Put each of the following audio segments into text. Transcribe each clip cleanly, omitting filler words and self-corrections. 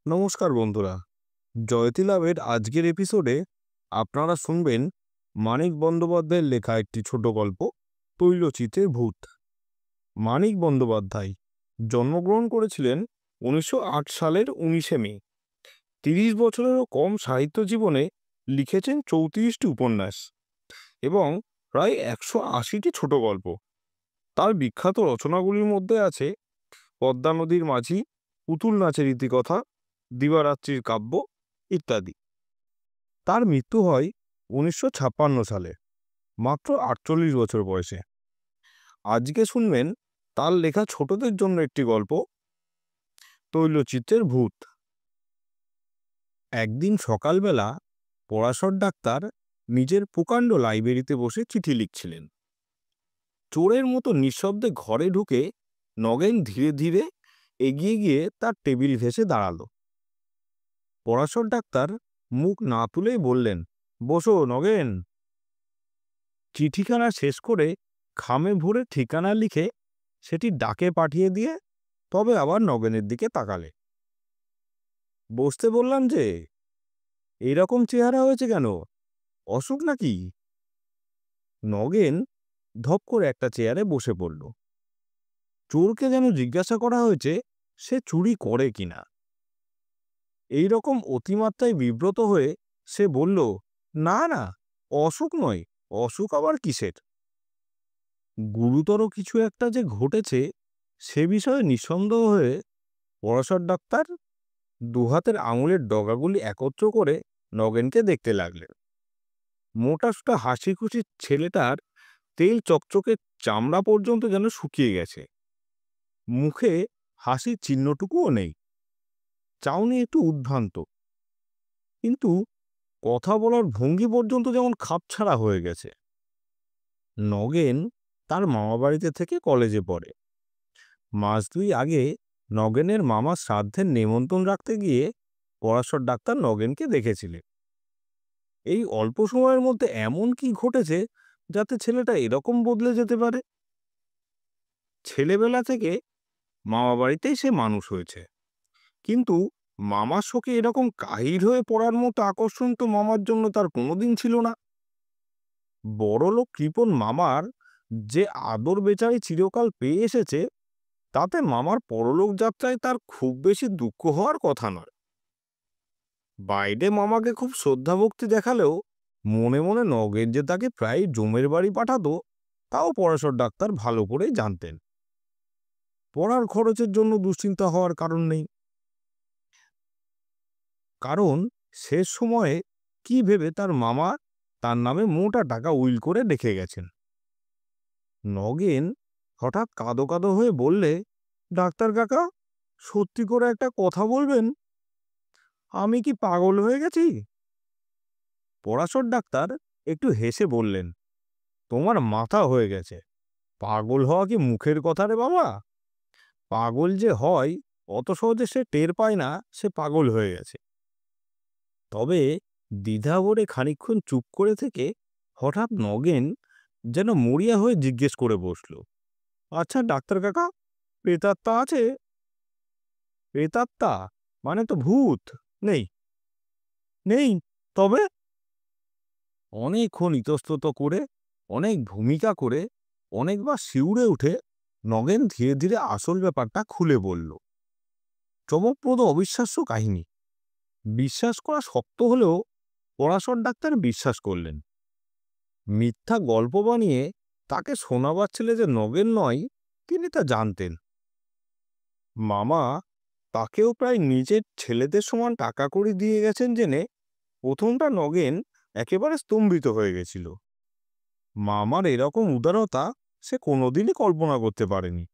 নমস্কার বন্ধুরা, জয়তী লাভের আজকের এপিসোডে আপনারা শুনবেন মানিক বন্দ্যোপাধ্যায়ের লেখা একটি ছোট গল্প, তৈলচিত্রের ভূত। মানিক বন্দ্যোপাধ্যায় জন্মগ্রহণ করেছিলেন 1908 সালের 19শে মে। 30 বছরেরও কম সাহিত্য জীবনে লিখেছেন 34টি উপন্যাস এবং প্রায় 180টি ছোট গল্প। তার বিখ্যাত রচনাগুলির মধ্যে আছে পদ্মা নদীর মাঝি, পুতুল নাচের ইতিকথা, দিবারাত্রির কাব্য ইত্যাদি। তার মৃত্যু হয় 1956 সালে, মাত্র 48 বছর বয়সে। আজকে শুনবেন তার লেখা ছোটদের জন্য একটি গল্প, তৈলচিত্রের ভূত। একদিন সকালবেলা পরাশর ডাক্তার নিজের প্রকাণ্ড লাইব্রেরিতে বসে চিঠি লিখছিলেন। চোরের মতো নিঃশব্দে ঘরে ঢুকে নগেন ধীরে ধীরে এগিয়ে গিয়ে তার টেবিল ঘেঁষে দাঁড়ালো। পরাশর ডাক্তার মুখ না তুলেই বললেন, বসো নগেন। চিঠিখানা শেষ করে খামে ভরে ঠিকানা লিখে সেটি ডাকে পাঠিয়ে দিয়ে তবে আবার নগেনের দিকে তাকালে। বসতে বললাম যে, এইরকম চেহারা হয়েছে কেন? অসুখ নাকি? নগেন ধপ করে একটা চেয়ারে বসে পড়ল। চোরকে যেন জিজ্ঞাসা করা হয়েছে সে চুরি করে কিনা। এই রকম অতিমাত্রায় বিব্রত হয়ে সে বলল, না না, অসুখ নয়। অসুখ আবার কিসের? গুরুতর কিছু একটা যে ঘটেছে সে বিষয়ে নিঃসন্দেহ হয়ে পরাশর ডাক্তার দুহাতের আঙুলের ডগাগুলি একত্র করে নগেনকে দেখতে লাগলেন। মোটাসোটা হাসি খুশি ছেলেটার তেল চকচকে চামড়া পর্যন্ত যেন শুকিয়ে গেছে। মুখে হাসির চিহ্নটুকুও নেই। চাউনি একটু উদ্ভ্রান্ত, কিন্তু কথা বলার ভঙ্গি পর্যন্ত যেমন খাপছাড়া হয়ে গেছে। নগেন তার মামাবাড়িতে থেকে কলেজে পড়ে। মাস দুই আগে নগেনের মামা শ্রাদ্ধের নেমন্তন্ন রাখতে গিয়ে পরাশর ডাক্তার নগেনকে দেখেছিলেন। এই অল্প সময়ের মধ্যে এমন কি ঘটেছে যাতে ছেলেটা এরকম বদলে যেতে পারে? ছেলেবেলা থেকে মামাবাড়িতেই সে মানুষ হয়েছে, কিন্তু মামার শোকে এরকম কাহিল হয়ে পড়ার মতো আকর্ষণ তো মামার জন্য তার কোনোদিন ছিল না। বড়লোক কৃপণ মামার যে আদর বেচারি চিরকাল পেয়ে এসেছে, তাতে মামার পরলোক যাত্রায় তার খুব বেশি দুঃখ হওয়ার কথা নয়। বাইরে মামাকে খুব শ্রদ্ধা ভক্তি দেখালেও মনে মনে নগেন যে তাকে প্রায় জমের বাড়ি পাঠাতো, তাও পরাশর ডাক্তার ভালো করেই জানতেন। পড়ার খরচের জন্য দুশ্চিন্তা হওয়ার কারণ নেই, কারণ শেষ সময়ে কি ভেবে তার মামা তার নামে মোটা টাকা উইল করে রেখে গেছেন। নগেন হঠাৎ কাঁদো কাঁদো হয়ে বললে, ডাক্তার কাকা, সত্যি করে একটা কথা বলবেন? আমি কি পাগল হয়ে গেছি? পরাশর ডাক্তার একটু হেসে বললেন, তোমার মাথা হয়ে গেছে। পাগল হওয়া কি মুখের কথা রে বাবা? পাগল যে হয় অত সহজে সে টের পায় না সে পাগল হয়ে গেছে। তবে দ্বিধা ভরে খানিকক্ষণ চুপ করে থেকে হঠাৎ নগেন যেন মরিয়া হয়ে জিজ্ঞেস করে বসল, আচ্ছা ডাক্তার কাকা, প্রেতাত্মা আছে? প্রেতাত্মা মানে তো ভূত নেই? নেই? তবে? অনেকক্ষণ ইতস্তত করে, অনেক ভূমিকা করে, অনেকবার শিউরে উঠে নগেন ধীরে ধীরে আসল ব্যাপারটা খুলে বলল। চমকপ্রদ অবিশ্বাস্য কাহিনী। বিশ্বাস করা শক্ত হলেও পরাশর ডাক্তার বিশ্বাস করলেন। মিথ্যা গল্প বানিয়ে তাকে শোনাবার ছেলে যে নগেন নয় তিনি তা জানতেন। মামা তাকেও প্রায় নিজের ছেলেদের সমান টাকা কড়ি দিয়ে গেছেন জেনে প্রথমটা নগেন একেবারে স্তম্ভিত হয়ে গেছিল। মামার এরকম উদারতা সে কোনোদিনই কল্পনা করতে পারেনি।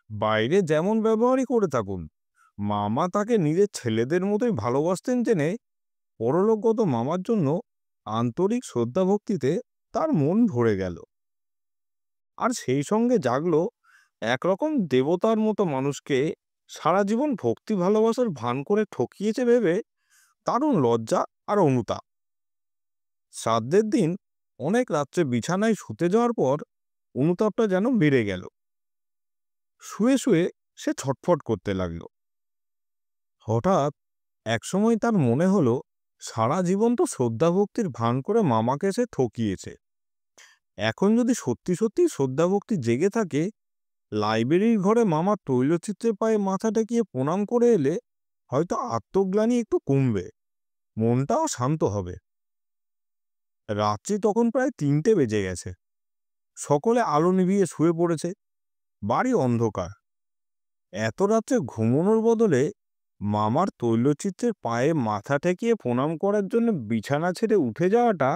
বাইরে যেমন ব্যবহারই করে থাকুন, মামা তাকে নিজের ছেলেদের মতোই ভালোবাসতেন জেনে পরলোকগত মামার জন্য আন্তরিক শ্রদ্ধা ভক্তিতে তার মন ভরে গেল। আর সেই সঙ্গে জাগলো একরকম দেবতার মতো মানুষকে সারা জীবন ভক্তি ভালোবাসার ভান করে ঠকিয়েছে ভেবে দারুণ লজ্জা আর অনুতাপ। শ্রাদ্ধের দিন অনেক রাত্রে বিছানায় শুতে যাওয়ার পর অনুতাপটা যেন বেড়ে গেল। শুয়ে শুয়ে সে ছটফট করতে লাগলো। হঠাৎ একসময় তার মনে হলো সারা জীবন তো শ্রদ্ধা ভক্তির ভান করে মামাকে সে ঠকিয়েছে। এখন যদি সত্যি সত্যি শ্রদ্ধা ভক্তি জেগে থাকে, লাইব্রেরির ঘরে মামার তৈলচিত্রের পায়ে মাথা টেকিয়ে প্রণাম করে এলে হয়তো আত্মগ্লানি একটু কমবে, মনটাও শান্ত হবে। রাত্রি তখন প্রায় ৩টে বেজে গেছে। সকলে আলো নিভিয়ে শুয়ে পড়েছে। বাড়ি অন্ধকার। এত রাত্রে ঘুমানোর বদলে মামার তৈলচিত্রের পায়ে মাথা ঠেকিয়ে প্রণাম করার জন্য বিছানা ছেড়ে উঠে যাওয়াটা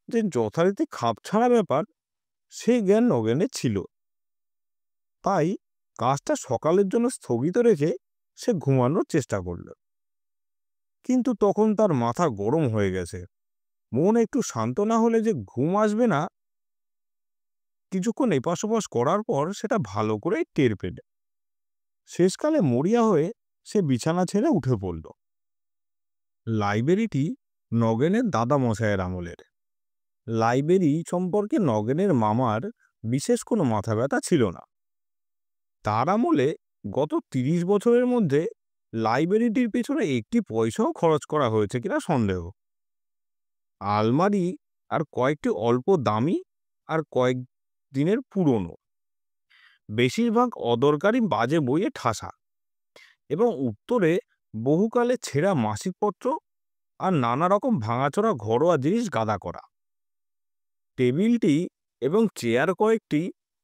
যে যথারীতি খাপছাড়া ব্যাপার, সেই জ্ঞান নগেনের ছিল। তাই কাজটা সকালের জন্য স্থগিত রেখে সে ঘুমানোর চেষ্টা করল। কিন্তু তখন তার মাথা গরম হয়ে গেছে। মন একটু শান্ত না হলে যে ঘুম আসবে না, কিছুক্ষণ এপাশ ওপাশ করার পর সেটা ভালো করে টের পেল। শেষকালে মরিয়া হয়ে সে বিছানা ছেড়ে উঠে পড়ল। লাইব্রেরিটি নগেনের দাদা মশায়ের আমলের। লাইব্রেরি সম্পর্কে নগেনের মামার বিশেষ কোনো মাথা ব্যথা ছিল না। তার আমলে গত ৩০ বছরের মধ্যে লাইব্রেরিটির পেছনে একটি পয়সাও খরচ করা হয়েছে কিনা সন্দেহ। আলমারি আর কয়েকটি অল্প দামি আর কয়েক দিনের পুরনো, বেশিরভাগ অদরকারি বাজে বইয়ে ঠাসা, এবং উত্তরে বহুকালে ছেঁড়া মাসিকপত্র আর নানা রকম ভাঙাচোরা ঘরোয়া জিনিস গাদা করা। টেবিলটি এবং চেয়ার কয়েকটি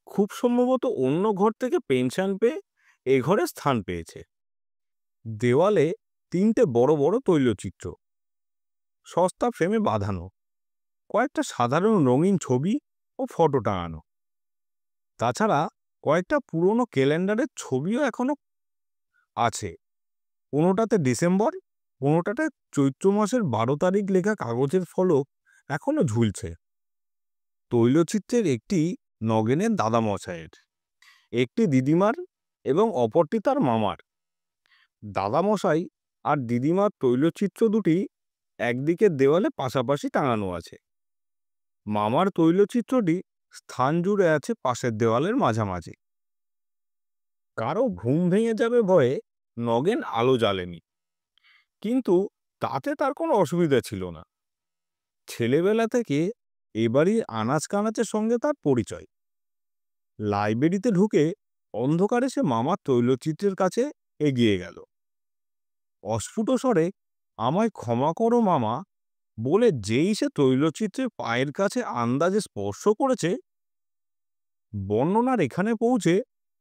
খুব সম্ভবত অন্য ঘর থেকে পেনশন পেয়ে এ ঘরে স্থান পেয়েছে। দেওয়ালে ৩টে বড় বড় তৈলচিত্র, সস্তা ফ্রেমে বাঁধানো, কয়েকটা সাধারণ রঙিন ছবি ও ফটো টাঙানো। তাছাড়া কয়েকটা পুরনো ক্যালেন্ডারের ছবিও এখনো আছে। কোনোটাতে ডিসেম্বর, কোনোটাতে চৈত্র মাসের ১২ তারিখ লেখা কাগজের ফলক এখনো ঝুলছে। তৈলচিত্রের একটি নগেনের দাদামশাইয়ের, একটি দিদিমার এবং অপরটি তার মামার। দাদামশাই আর দিদিমার তৈলচিত্র দুটি একদিকের দেওয়ালে পাশাপাশি টাঙানো আছে। মামার তৈলচিত্রটি স্থান জুড়ে আছে পাশের দেওয়ালের মাঝামাঝি। কারো ঘুম ভেঙে যাবে ভয়ে নগেন আলো জ্বালেনি, কিন্তু তাতে তার কোনো অসুবিধা ছিল না। ছেলেবেলা থেকে এবাড়ির আনাচ কানাচের সঙ্গে তার পরিচয়। লাইব্রেরিতে ঢুকে অন্ধকারে সে মামার তৈলচিত্রের কাছে এগিয়ে গেল। অস্ফুট স্বরে আমায় ক্ষমা করো মামা বলে যেই সে তৈলচিত্রের পায়ের কাছে আন্দাজে স্পর্শ করেছে, বর্ণনার এখানে পৌঁছে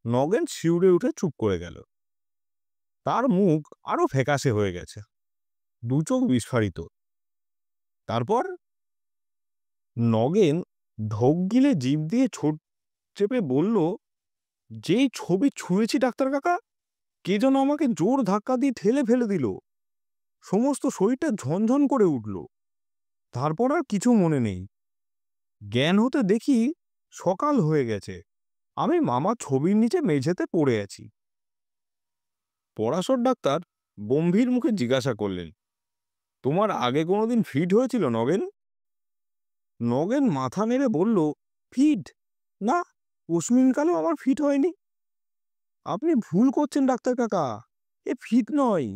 নগেন শিউরে উঠে চুপ করে গেল। তার মুখ আরো ফ্যাকাশে হয়ে গেছে, দু চোখ বিস্ফারিত। তারপর নগেন ঢোক গিলে জিভ দিয়ে ছোট চেপে বলল, যেই ছবি ছুঁয়েছি ডাক্তার কাকা, কে যেন আমাকে জোর ধাক্কা দিয়ে ঠেলে ফেলে দিল। সমস্ত শরীরটা ঝনঝন করে উঠল। তারপর আর কিছু মনে নেই। জ্ঞান হতে দেখি সকাল হয়ে গেছে। আমি মামার ছবির নিচে মেঝেতে পড়ে আছি। পরাশর ডাক্তার গম্ভীর মুখে জিজ্ঞাসা করলেন, তোমার আগে কোনোদিন ফিট হয়েছিল নগেন? নগেন মাথা নেড়ে বলল, ফিট? না, অস্মিনকালেও আমার ফিট হয়নি। আপনি ভুল করছেন ডাক্তার কাকা, এ ফিট নয়।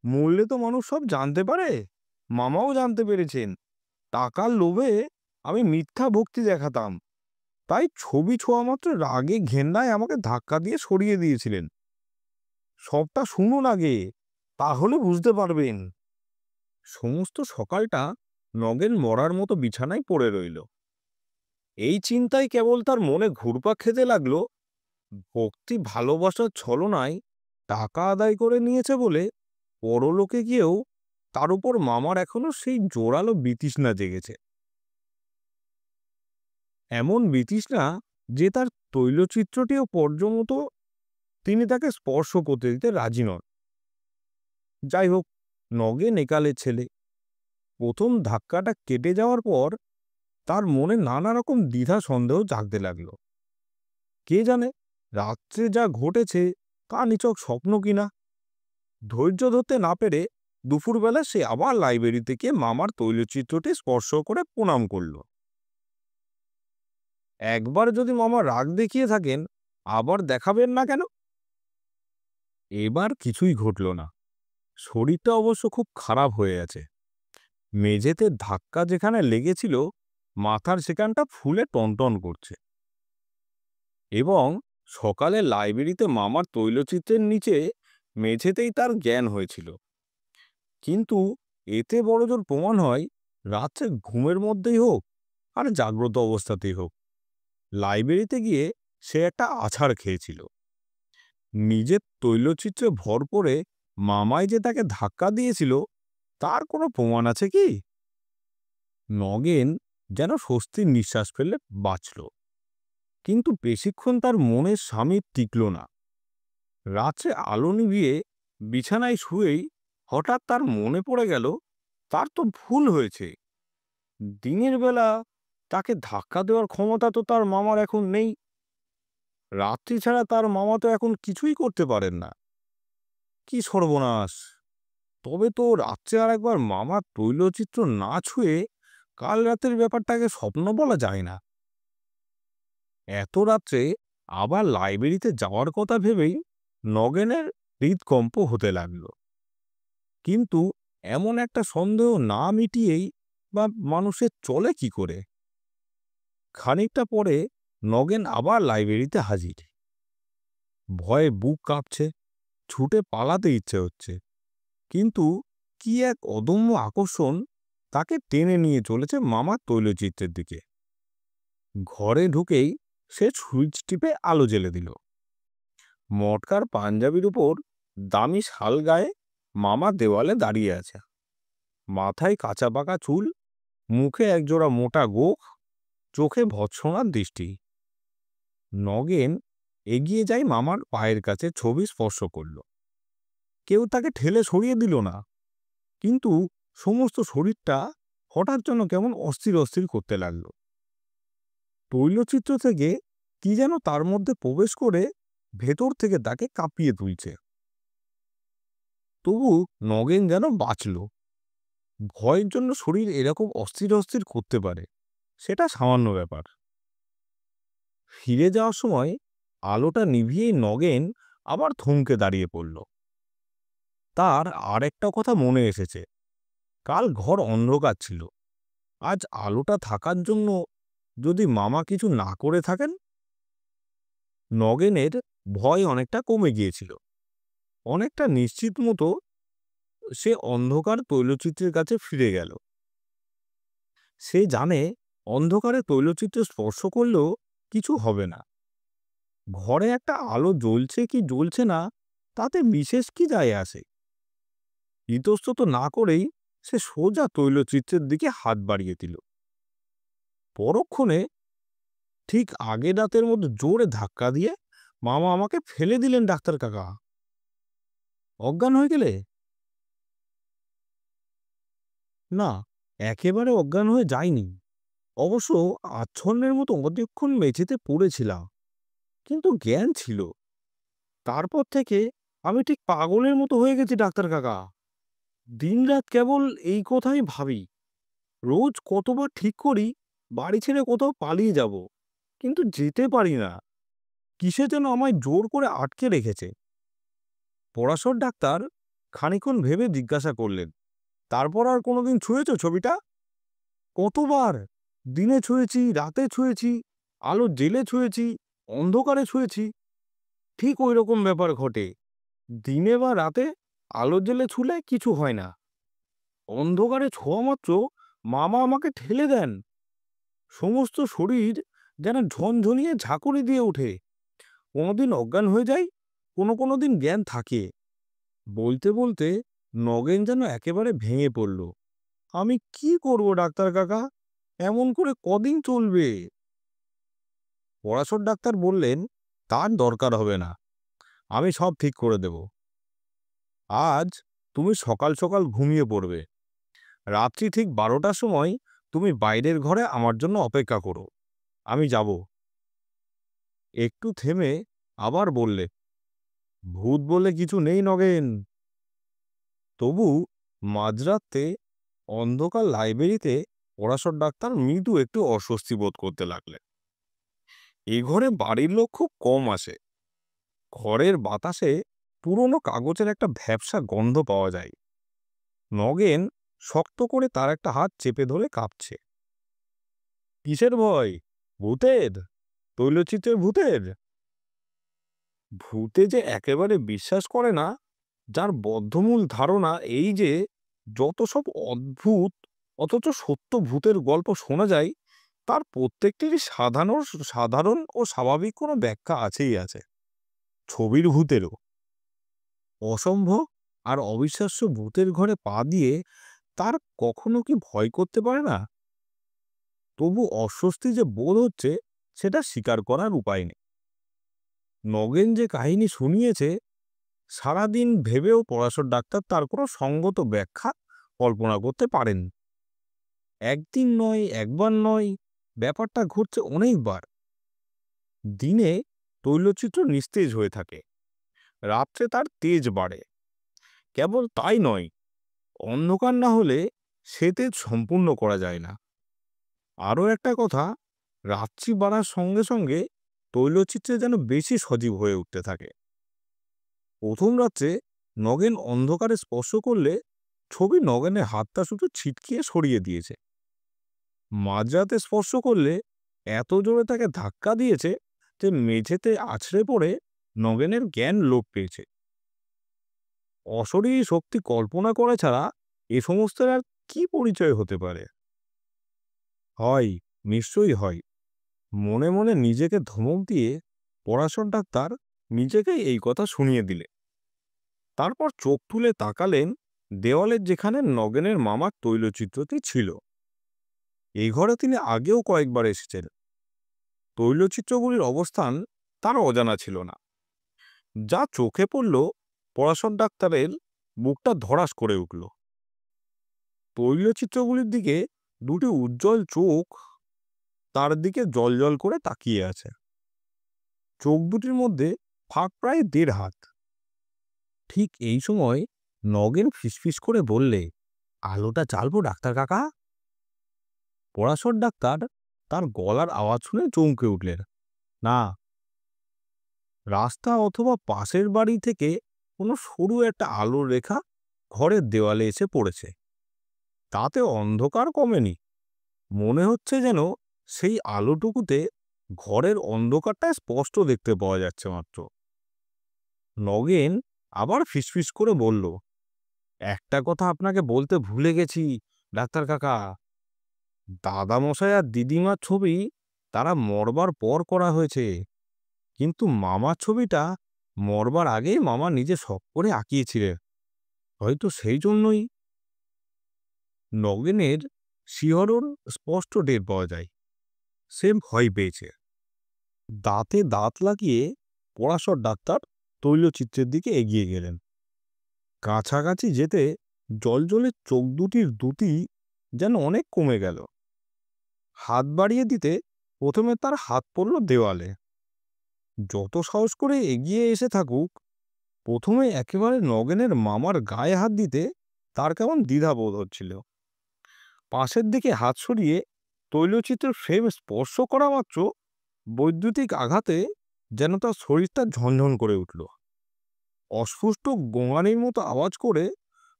মরলে তো মানুষ সব জানতে পারে। মামাও জানতে পেরেছেন। টাকার লোভে আমি মিথ্যা ভক্তি দেখাতাম, তাই ছবি ছোঁয়া মাত্র রাগে ঘেন্নায় আমাকে ধাক্কা দিয়ে সরিয়ে দিয়েছিলেন। সবটা শুনুন আগে, তাহলে বুঝতে পারবেন। সমস্ত সকালটা নগেন মরার মতো বিছানায় পড়ে রইল। এই চিন্তায় কেবল তার মনে ঘুরপাক খেতে লাগলো, ভক্তি ভালোবাসার ছলনায় টাকা আদায় করে নিয়েছে বলে পরলোকে গিয়েও তার উপর মামার এখনো সেই জোরালো বিতৃষ্ণা জেগেছে। এমন বিতৃষ্ণা যে তার তৈলচিত্রটিও পর্যমত তিনি তাকে স্পর্শ করতে দিতে রাজি নন। যাই হোক, নগেন একালের ছেলে। প্রথম ধাক্কাটা কেটে যাওয়ার পর তার মনে নানা রকম দ্বিধা সন্দেহ জাগতে লাগলো। কে জানে রাত্রে যা ঘটেছে তা নিছক স্বপ্ন কিনা। ধৈর্য ধরতে না পেরে দুপুরবেলা সে আবার লাইব্রেরিতে গিয়ে মামার তৈলচিত্রটি স্পর্শ করে প্রণাম করল। একবার যদি মামা রাগ দেখিয়ে থাকেন, আবার দেখাবেন না কেন? এবার কিছুই ঘটল না। শরীরটা অবশ্য খুব খারাপ হয়ে আছে। মেঝেতে ধাক্কা যেখানে লেগেছিল, মাথার সেখানটা ফুলে টনটন করছে। এবং সকালে লাইব্রেরিতে মামার তৈলচিত্রের নিচে মেঝেতেই তার জ্ঞান হয়েছিল। কিন্তু এতে বড়জোর প্রমাণ হয়, রাত্রে ঘুমের মধ্যেই হোক আর জাগ্রত অবস্থাতেই হোক, লাইব্রেরিতে গিয়ে সে একটা আছাড় খেয়েছিল। নিজের তৈলচিত্রে ভর করে মামাই যে তাকে ধাক্কা দিয়েছিল, তার কোনো প্রমাণ আছে কি? নগেন যেন স্বস্তির নিঃশ্বাস ফেলে বাঁচল, কিন্তু বেশিক্ষণ তার মনের স্বামী টিকল না। রাত্রে আলো নিভিয়ে বিছানায় শুয়েই হঠাৎ তার মনে পড়ে গেল, তার তো ভুল হয়েছে। দিনের বেলা তাকে ধাক্কা দেওয়ার ক্ষমতা তো তার মামার এখন নেই। রাত্রি ছাড়া তার মামা তো এখন কিছুই করতে পারেন না। কি সর্বনাশ! তবে তো রাত্রে আর একবার মামার তৈলচিত্র না ছুঁয়ে কাল রাতের ব্যাপারটাকে স্বপ্ন বলা যায় না। এত রাত্রে আবার লাইব্রেরিতে যাওয়ার কথা ভেবেই নগেনের হৃদকম্প হতে লাগল। কিন্তু এমন একটা সন্দেহ না মিটিয়েই বা মানুষের চলে কি করে? খানিকটা পরে নগেন আবার লাইব্রেরিতে হাজির। ভয়ে বুক কাঁপছে, ছুটে পালাতে ইচ্ছে হচ্ছে, কিন্তু কি এক অদম্য আকর্ষণ তাকে টেনে নিয়ে চলেছে মামার তৈলচিত্রের দিকে। ঘরে ঢুকেই সে সুইচ টিপে আলো জ্বেলে দিল। মটকার পাঞ্জাবির উপর দামি শাল গায়ে মামা দেওয়ালে দাঁড়িয়ে আছে। মাথায় কাঁচা পাকা চুল, মুখে একজোড়া মোটা গোঁফ, চোখে ভৎসনার দৃষ্টি। নগেন এগিয়ে যায় মামার পায়ের কাছে, ছবি স্পর্শ করল। কেউ তাকে ঠেলে সরিয়ে দিল না, কিন্তু সমস্ত শরীরটা হঠাৎ যেন কেমন অস্থির অস্থির করতে লাগল। তৈলচিত্র থেকে কি যেন তার মধ্যে প্রবেশ করে ভেতর থেকে তাকে কাঁপিয়ে তুলছে। তবু নগেন যেন বাঁচল। ভয়ের জন্য শরীর এরকম অস্থির অস্থির করতে পারে, সেটা সামান্য ব্যাপার। ফিরে যাওয়ার সময় আলোটা নিভিয়েই নগেন আবার থমকে দাঁড়িয়ে পড়ল। তার আর একটা কথা মনে এসেছে, কাল ঘর অন্ধকার ছিল, আজ আলোটা থাকার জন্য যদি মামা কিছু না করে থাকেন। নগেনের ভয় অনেকটা কমে গিয়েছিল। অনেকটা নিশ্চিত মতো সে অন্ধকার তৈলচিত্রের কাছে ফিরে গেল। সে জানে অন্ধকারে তৈলচিত্র স্পর্শ করলেও কিছু হবে না। ঘরে একটা আলো জ্বলছে কি জ্বলছে না, তাতে বিশেষ কি যায় আসে। ইতস্তত না করেই সে সোজা তৈলচিত্রের দিকে হাত বাড়িয়ে দিল। পরক্ষণে ঠিক আগের রাতের মধ্যে জোরে ধাক্কা দিয়ে মামা আমাকে ফেলে দিলেন। ডাক্তার কাকা, অজ্ঞান হয়ে গেলে? না, একেবারে অজ্ঞান হয়ে যায়নি। অবশ্য আচ্ছন্নের মতো অনেকক্ষণ মেঝেতে পড়েছিলাম, কিন্তু জ্ঞান ছিল। তারপর থেকে আমি ঠিক পাগলের মতো হয়ে গেছি ডাক্তার কাকা। দিনরাত কেবল এই কথাই ভাবি। রোজ কতবার ঠিক করি বাড়ি ছেড়ে কোথাও পালিয়ে যাব, কিন্তু যেতে পারি না। কিসে যেন আমায় জোর করে আটকে রেখেছে। পরাশর ডাক্তার খানিকক্ষণ ভেবে জিজ্ঞাসা করলেন, তারপর আর কোনোদিন ছুঁয়েছ ছবিটা? কতবার! দিনে ছুঁয়েছি, রাতে ছুঁয়েছি, আলো জেলে ছুঁয়েছি, অন্ধকারে ছুঁয়েছি। ঠিক ওই রকম ব্যাপার ঘটে। দিনে বা রাতে আলো জেলে ছুলে কিছু হয় না, অন্ধকারে ছোঁয়া মাত্র মামা আমাকে ঠেলে দেন। সমস্ত শরীর যেন ঝনঝনিয়ে ঝাঁকুনি দিয়ে ওঠে। কোনোদিন অজ্ঞান হয়ে যায়, কোনো দিন জ্ঞান থাকে। বলতে বলতে নগেন যেন একেবারে ভেঙে পড়ল। আমি কি করব ডাক্তার কাকা? এমন করে কদিন চলবে? পরাশর ডাক্তার বললেন, তার দরকার হবে না, আমি সব ঠিক করে দেব। আজ তুমি সকাল সকাল ঘুমিয়ে পড়বে। রাত্রি ঠিক 12টার সময় তুমি বাইরের ঘরে আমার জন্য অপেক্ষা করো, আমি যাব। একটু থেমে আবার বললে, ভূত বলে কিছু নেই নগেন। তবু মাঝরাতে অন্ধকার লাইব্রেরিতে পরাশর ডাক্তার মৃদু একটু অস্বস্তি বোধ করতে লাগলেন। এ ঘরে বাড়ির লোক খুব কম আসে। ঘরের বাতাসে পুরনো কাগজের একটা ভ্যাপসা গন্ধ পাওয়া যায়। নগেন শক্ত করে তার একটা হাত চেপে ধরে কাঁপছে। কিসের ভয়? ভূতের? তৈলচিত্রের ভূতের? ভূতে যে একেবারে বিশ্বাস করে না, যার বদ্ধমূল ধারণা এই যে যত সব অদ্ভুত অথচ সত্য ভূতের গল্প শোনা যায়, তার প্রত্যেকটিরই সাধারণ ও স্বাভাবিক কোনো ব্যাখ্যা আছেই আছে। ছবির ভূতেরও। অসম্ভব আর অবিশ্বাস্য ভূতের ঘরে পা দিয়ে তার কখনো কি ভয় করতে পারে না? তবু অস্বস্তি যে বোধ হচ্ছে, সেটা স্বীকার করার উপায় নেই। নগেন যে কাহিনী শুনিয়েছে, সারাদিন ভেবেও পরাশর ডাক্তার তার কোনো সঙ্গত ব্যাখ্যা কল্পনা করতে পারেন। একদিন নয়, একবার নয়, ব্যাপারটা ঘটছে অনেকবার। দিনে তৈলচিত্র নিস্তেজ হয়ে থাকে, রাত্রে তার তেজ বাড়ে। কেবল তাই নয়, অন্ধকার না হলে সে তেজ সম্পূর্ণ করা যায় না। আরও একটা কথা, রাত্রি বাড়ার সঙ্গে সঙ্গে তৈলচিত্রে যেন বেশি সজীব হয়ে উঠতে থাকে। প্রথম রাত্রে নগেন অন্ধকারে স্পর্শ করলে ছবি নগেনের হাতটা শুধু ছিটকিয়ে সরিয়ে দিয়েছে। মাঝরাতে স্পর্শ করলে এত জোরে তাকে ধাক্কা দিয়েছে যে মেঝেতে আছড়ে পড়ে নগেনের জ্ঞান লোপ পেয়েছে। অশরীরী শক্তি কল্পনা করা ছাড়া এ সমস্তের আর কি পরিচয় হতে পারে? হয়, নিশ্চয়ই হয়। মনে মনে নিজেকে ধমক দিয়ে পরাশর ডাক্তার নিজেকেই এই কথা শুনিয়ে দিলে। তারপর চোখ তুলে তাকালেন দেওয়ালের যেখানে নগেনের মামার তৈলচিত্রটি ছিল। এই ঘরে তিনি আগেও কয়েকবার এসেছেন। তৈলচিত্রগুলির অবস্থান তার অজানা ছিল না। যা চোখে পড়ল, পরাশর ডাক্তারের বুকটা ধড়াস করে উঠল। তৈলচিত্রগুলির দিকে দুটি উজ্জ্বল চোখ তার দিকে জল করে তাকিয়ে আছে। চোখ দুটির মধ্যে ফাঁক প্রায় 1.5 হাত। ঠিক এই সময় নগেন ফিসফিস করে বললে, আলোটা জ্বালবো ডাক্তার কাকা? পরাশর ডাক্তার তার গলার আওয়াজ শুনে চমকে উঠলেন। না। রাস্তা অথবা পাশের বাড়ি থেকে কোনো সরু একটা আলোর রেখা ঘরের দেওয়ালে এসে পড়েছে। তাতে অন্ধকার কমেনি। মনে হচ্ছে যেন সেই আলোটুকুতে ঘরের অন্ধকারটা স্পষ্ট দেখতে পাওয়া যাচ্ছে মাত্র। নগেন আবার ফিসফিস করে বলল, একটা কথা আপনাকে বলতে ভুলে গেছি ডাক্তার কাকা। দাদামশাই আর দিদিমার ছবি তারা মরবার পর করা হয়েছে, কিন্তু মামার ছবিটা মরবার আগেই মামা নিজে শখ করে আঁকিয়েছিলেন। হয়তো সেই জন্যই। নগেনের শিহরণ স্পষ্ট টের পাওয়া যায়। সে ভয় পেয়েছে। দাঁতে দাঁত লাগিয়ে পরাশর ডাক্তার তৈলচিত্রের দিকে এগিয়ে গেলেন। কাছাকাছি যেতে জলজলে চোখ দুটির দ্যুতি যেন অনেক কমে গেল। হাত বাড়িয়ে দিতে প্রথমে তার হাত পড়ল দেওয়ালে। যত সাহস করে এগিয়ে এসে থাকুক, প্রথমে একেবারে নগেনের মামার গায়ে হাত দিতে তার কেমন দ্বিধা বোধ হচ্ছিল। পাশের দিকে হাত সরিয়ে তৈলচিত্রের ফ্রেম স্পর্শ করা মাত্র বৈদ্যুতিক আঘাতে যেন তার শরীরটা ঝনঝন করে উঠল। অস্ফুষ্ট গোঙানির মতো আওয়াজ করে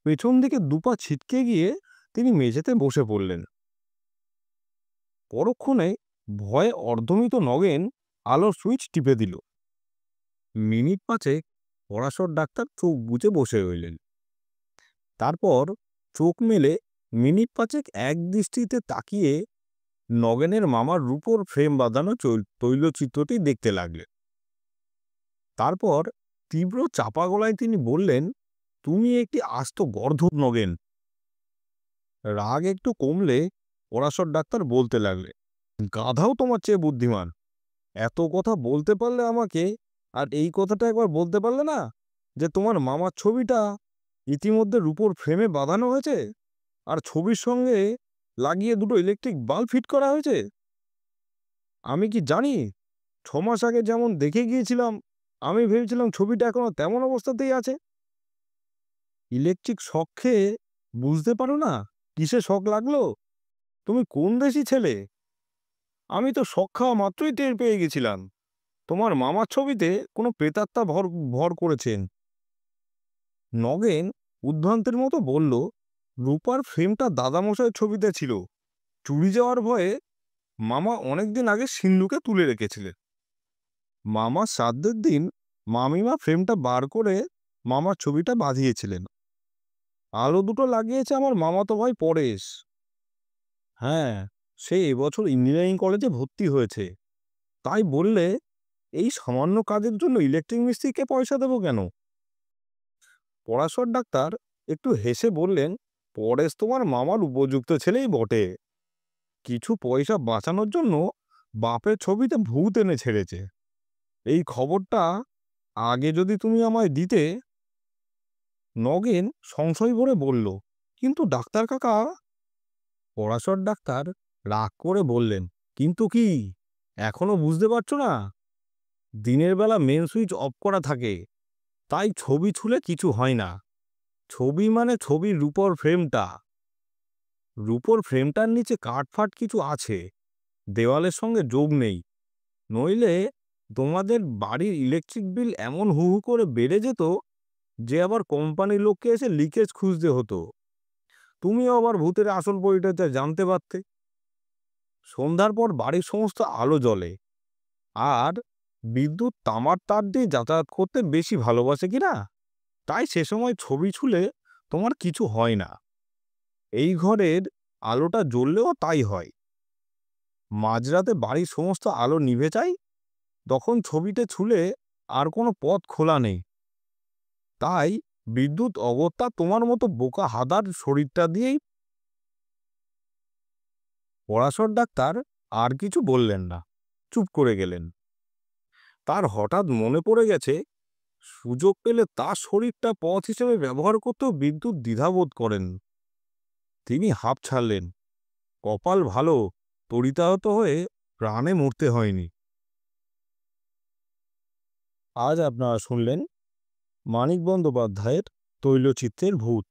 পেছন দিকে দুপা ছিটকে গিয়ে তিনি মেঝেতে বসে পড়লেন। পরক্ষণে ভয়ে অর্ধমিত নগেন আলোর সুইচ টিপে দিল। মিনিট 5 পরাশর ডাক্তার চোখ বুজে বসে রইলেন। তারপর চোখ মেলে মিনিট 5 এক দৃষ্টিতে তাকিয়ে নগেনের মামার রূপোর ফ্রেম বাঁধানো তৈলচিত্রটি দেখতে লাগলেন। তারপর তীব্র চাপা গলায় তিনি বললেন, তুমি একটি আস্ত গর্ধব নগেন। রাগ একটু কমলে পরাশর ডাক্তার বলতে লাগলে, গাধাও তোমার চেয়ে বুদ্ধিমান। এত কথা বলতে পারলে আমাকে, আর এই কথাটা একবার বলতে পারলে না যে তোমার মামার ছবিটা ইতিমধ্যে রূপোর ফ্রেমে বাঁধানো হয়েছে আর ছবির সঙ্গে লাগিয়ে দুটো ইলেকট্রিক বাল্ব ফিট করা হয়েছে? আমি কি জানি? 6 মাস আগে যেমন দেখে গিয়েছিলাম, আমি ভেবেছিলাম ছবিটা এখনো তেমন অবস্থাতেই আছে। ইলেকট্রিক শক খেয়ে বুঝতে পারো না কিসে শক লাগলো? তুমি কোন দেশি ছেলে? আমি তো শক খাওয়া মাত্রই টের পেয়ে গেছিলাম তোমার মামার ছবিতে কোনো প্রেতাত্মা ভর ভর করেছেন। নগেন উদ্ভ্রান্তের মতো বলল, রূপার ফ্রেমটা দাদামশাইয়ের ছবিতে ছিল। চুরি যাওয়ার ভয়ে মামা অনেকদিন আগে সিন্ধুকে তুলে রেখেছিলেন। মামার শ্রাদ্ধের দিন মামিমা ফ্রেমটা বার করে মামার ছবিটা বাঁধিয়েছিলেন। আলো দুটো লাগিয়েছে আমার মামাতো ভাই পরেশ। হ্যাঁ, সে এবছর ইঞ্জিনিয়ারিং কলেজে ভর্তি হয়েছে। তাই বললে, এই সামান্য কাজের জন্য ইলেকট্রিক মিস্ত্রিকে পয়সা দেবো কেন? পরাশর ডাক্তার একটু হেসে বললেন, পরেশ তোমার মামার উপযুক্ত ছেলেই বটে। কিছু পয়সা বাঁচানোর জন্য বাপের ছবিতে ভূত এনে ছেড়েছে। এই খবরটা আগে যদি তুমি আমায় দিতে। নগেন সংশয় ভরে বলল, কিন্তু ডাক্তার কাকা। পরাশর ডাক্তার রাগ করে বললেন, কিন্তু কি এখনো বুঝতে পারছো না? দিনের বেলা মেন সুইচ অফ করা থাকে, তাই ছবি ছুলে কিছু হয় না। ছবি মানে ছবির রূপোর ফ্রেমটা। রূপোর ফ্রেমটার নিচে কাঠফাট কিছু আছে, দেওয়ালের সঙ্গে যোগ নেই। নইলে তোমাদের বাড়ির ইলেকট্রিক বিল এমন হু হু করে বেড়ে যেত যে আবার কোম্পানির লোককে এসে লিকেজ খুঁজতে হতো। তুমিও আবার ভূতের আসল পরিচয়টা জানতে পারতে। সন্ধ্যার পর বাড়ির সমস্ত আলো জ্বলে, আর বিদ্যুৎ তামার তার দিয়ে যাতায়াত করতে বেশি ভালোবাসে কিনা, তাই সে সময় ছবি ছুলে তোমার কিছু হয় না। এই ঘরের আলোটা জ্বললেও তাই হয়। মাঝরাতে বাড়ির সমস্ত আলো নিভে যায়, তখন ছবিতে ছুলে আর কোনো পথ খোলা নেই। তাই বিদ্যুৎ অগত্যা তোমার মতো বোকা হাদার শরীরটা দিয়েই। পরাশর ডাক্তার আর কিছু বললেন না, চুপ করে গেলেন। তার হঠাৎ মনে পড়ে গেছে, সুযোগ পেলে তার শরীরটা পথ হিসেবে ব্যবহার করতেও বিদ্যুৎ দ্বিধাবোধ করেন। তিনি হাঁপ ছাড়লেন। কপাল ভালো, তড়িতাহত হয়ে প্রাণে মরতে হয়নি। আজ আপনারা শুনলেন মানিক বন্দ্যোপাধ্যায়ের তৈলচিত্রের ভূত।